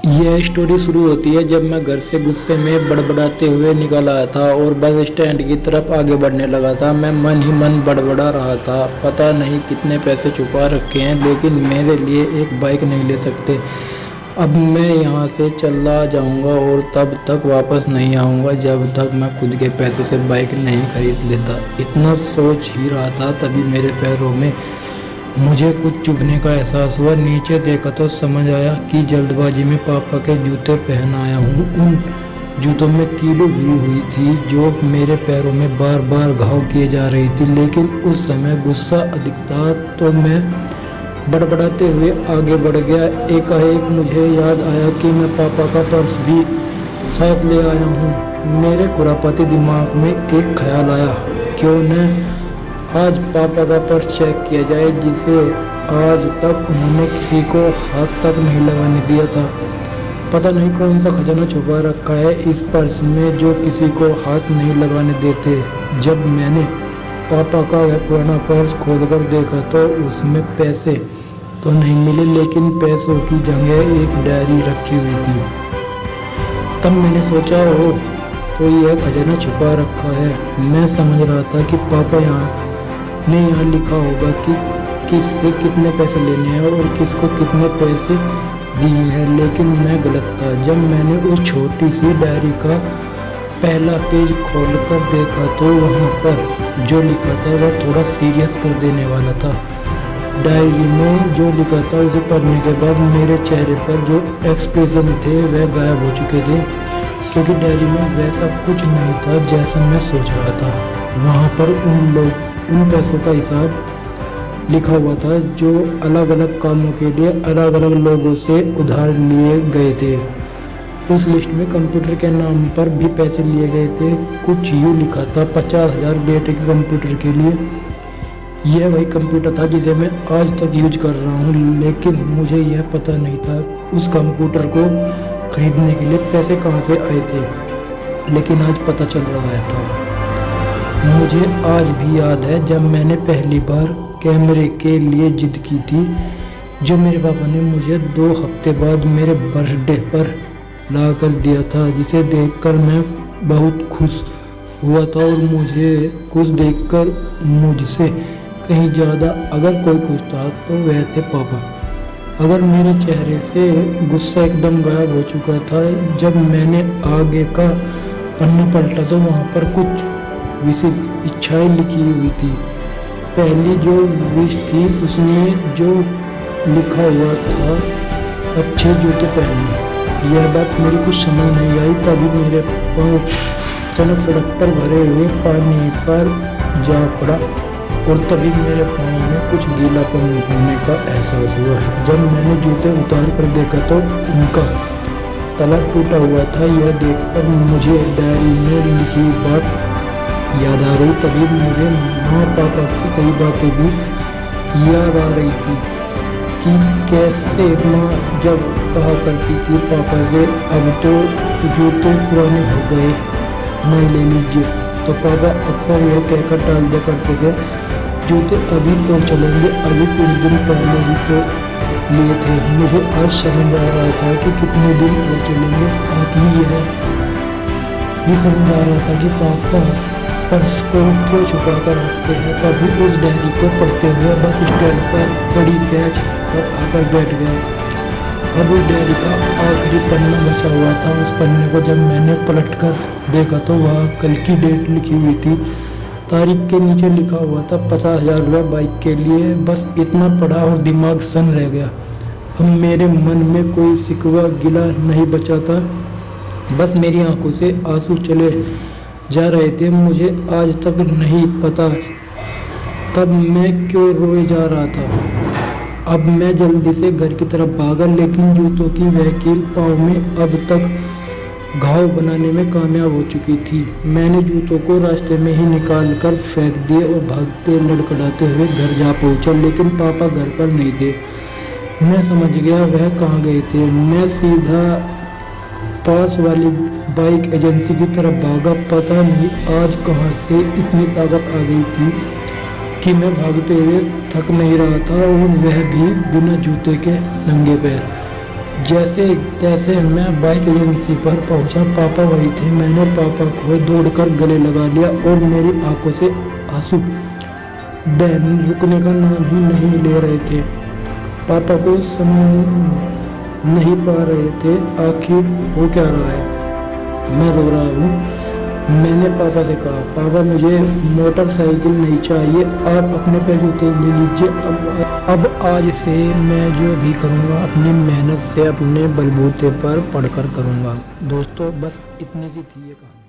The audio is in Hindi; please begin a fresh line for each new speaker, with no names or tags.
यह स्टोरी शुरू होती है जब मैं घर से गुस्से में बड़बड़ाते हुए निकल आया था और बस स्टैंड की तरफ आगे बढ़ने लगा था। मैं मन ही मन बड़बड़ा रहा था, पता नहीं कितने पैसे छुपा रखे हैं लेकिन मेरे लिए एक बाइक नहीं ले सकते। अब मैं यहाँ से चला जाऊँगा और तब तक वापस नहीं आऊँगा जब तक मैं खुद के पैसों से बाइक नहीं खरीद लेता। इतना सोच ही रहा था तभी मेरे पैरों में मुझे कुछ चुभने का एहसास हुआ। नीचे देखा तो समझ आया कि जल्दबाजी में पापा के जूते पहन आया हूँ। उन जूतों में कील भी हुई थी जो मेरे पैरों में बार बार घाव किए जा रही थी, लेकिन उस समय गुस्सा अधिक था तो मैं बड़बड़ाते हुए आगे बढ़ गया। एकाएक मुझे याद आया कि मैं पापा का पर्स भी साथ ले आया हूँ। मेरे खुरापाती दिमाग में एक ख्याल आया, क्यों न आज पापा का पर्स चेक किया जाए जिसे आज तक उन्होंने किसी को हाथ तक नहीं लगाने दिया था। पता नहीं कौन सा खजाना छुपा रखा है इस पर्स में जो किसी को हाथ नहीं लगाने देते। जब मैंने पापा का वह पुराना पर्स खोलकर देखा तो उसमें पैसे तो नहीं मिले, लेकिन पैसों की जगह एक डायरी रखी हुई थी। तब मैंने सोचा हो तो यह खजाना छुपा रखा है। मैं समझ रहा था कि पापा यहाँ लिखा होगा कि किससे कितने पैसे लेने हैं और किसको कितने पैसे दिए हैं, लेकिन मैं गलत था। जब मैंने उस छोटी सी डायरी का पहला पेज खोलकर देखा तो वहाँ पर जो लिखा था वह थोड़ा सीरियस कर देने वाला था। डायरी में जो लिखा था उसे पढ़ने के बाद मेरे चेहरे पर जो एक्सप्रेशन थे वह गायब हो चुके थे, क्योंकि डायरी में वैसा कुछ नहीं था जैसा मैं सोच रहा था। वहाँ पर उन पैसों का हिसाब लिखा हुआ था जो अलग अलग कामों के लिए अलग अलग लोगों से उधार लिए गए थे। उस लिस्ट में कंप्यूटर के नाम पर भी पैसे लिए गए थे। कुछ यूँ लिखा था 50,000 बेटे के कंप्यूटर के लिए। यह वही कंप्यूटर था जिसे मैं आज तक यूज कर रहा हूँ, लेकिन मुझे यह पता नहीं था उस कंप्यूटर को खरीदने के लिए पैसे कहाँ से आए थे, लेकिन आज पता चल रहा था। मुझे आज भी याद है जब मैंने पहली बार कैमरे के लिए जिद की थी, जो मेरे पापा ने मुझे 2 हफ्ते बाद मेरे बर्थडे पर ला कर दिया था, जिसे देखकर मैं बहुत खुश हुआ था। और मुझे खुश देखकर मुझसे कहीं ज़्यादा अगर कोई खुश था तो वह थे पापा। अगर मेरे चेहरे से गुस्सा एकदम गायब हो चुका था। जब मैंने आगे का पन्ना पलटा तो वहाँ पर कुछ विशेष इच्छाएं लिखी हुई थी। पहली जो विश थी उसमें जो लिखा हुआ था अच्छे जूते पहनने। यह बात मेरी कुछ समझ नहीं आई। तभी मेरे पाँव अचानक सड़क पर भरे हुए पानी पर जा पड़ा और तभी मेरे पाँव में कुछ गीलापन होने का एहसास हुआ। जब मैंने जूते उतार कर देखा तो उनका तला टूटा हुआ था। यह देखकर मुझे डायरी में लिखी बात याद आ गई। तभी मुझे माँ पापा की कई बातें भी याद आ रही थी कि कैसे माँ जब कहा करती थी पापा से, अब तो जूते पुराने हो गए, नए ले लीजिए, तो पापा अक्सर यह कहकर टाल दिया करते थे, जूते अभी तो चलेंगे, अभी कुछ दिन पहले ही तो लिए थे। मुझे आज समझ आ रहा था कि कितने दिन और चलेंगे। साथ ही यह भी समझ आ रहा था कि पापा पर्स को क्यों छुपा कर रखते हैं। तभी उस डायरी को पढ़ते हुए बस स्टैंड पर बड़ी बेंच पर आकर बैठ गया। अब उस डायरी का आखिरी पन्ना बचा हुआ था। उस पन्ने को जब मैंने पलटकर देखा तो वह कल की डेट लिखी हुई थी। तारीख के नीचे लिखा हुआ था 50,000 रुपये बाइक के लिए। बस इतना पढ़ा और दिमाग सन रह गया। अब मेरे मन में कोई शिकवा गिला नहीं बचा था, बस मेरी आंखों से आंसू चले जा रहे थे। मुझे आज तक नहीं पता तब मैं क्यों रोए जा रहा था। अब मैं जल्दी से घर की तरफ भागा, लेकिन जूतों की वह कील पाँव में अब तक घाव बनाने में कामयाब हो चुकी थी। मैंने जूतों को रास्ते में ही निकाल कर फेंक दिए और भागते लड़खड़ाते हुए घर जा पहुंचा, लेकिन पापा घर पर नहीं थे। मैं समझ गया वह कहाँ गए थे। मैं सीधा पास वाली बाइक एजेंसी की तरफ भागा। पता नहीं आज कहाँ से इतनी ताकत आ गई थी कि मैं भागते हुए थक नहीं रहा था, और वह भी बिना जूते के नंगे पैर। जैसे तैसे मैं बाइक एजेंसी पर पहुंचा। पापा वही थे। मैंने पापा को दौड़कर गले लगा लिया और मेरी आंखों से आंसू बहन रुकने का नाम ही नहीं ले रहे थे। पापा को समझ नहीं पा रहे थे आखिर हो क्या रहा है। मैं रो रहा हूँ। मैंने पापा से कहा, पापा मुझे मोटरसाइकिल नहीं चाहिए, आप अपने पैसे ले लीजिए। अब आज से मैं जो भी करूँगा अपनी मेहनत से अपने बलबूते पर पढ़कर करूँगा। दोस्तों बस इतनी सी थी ये कहानी।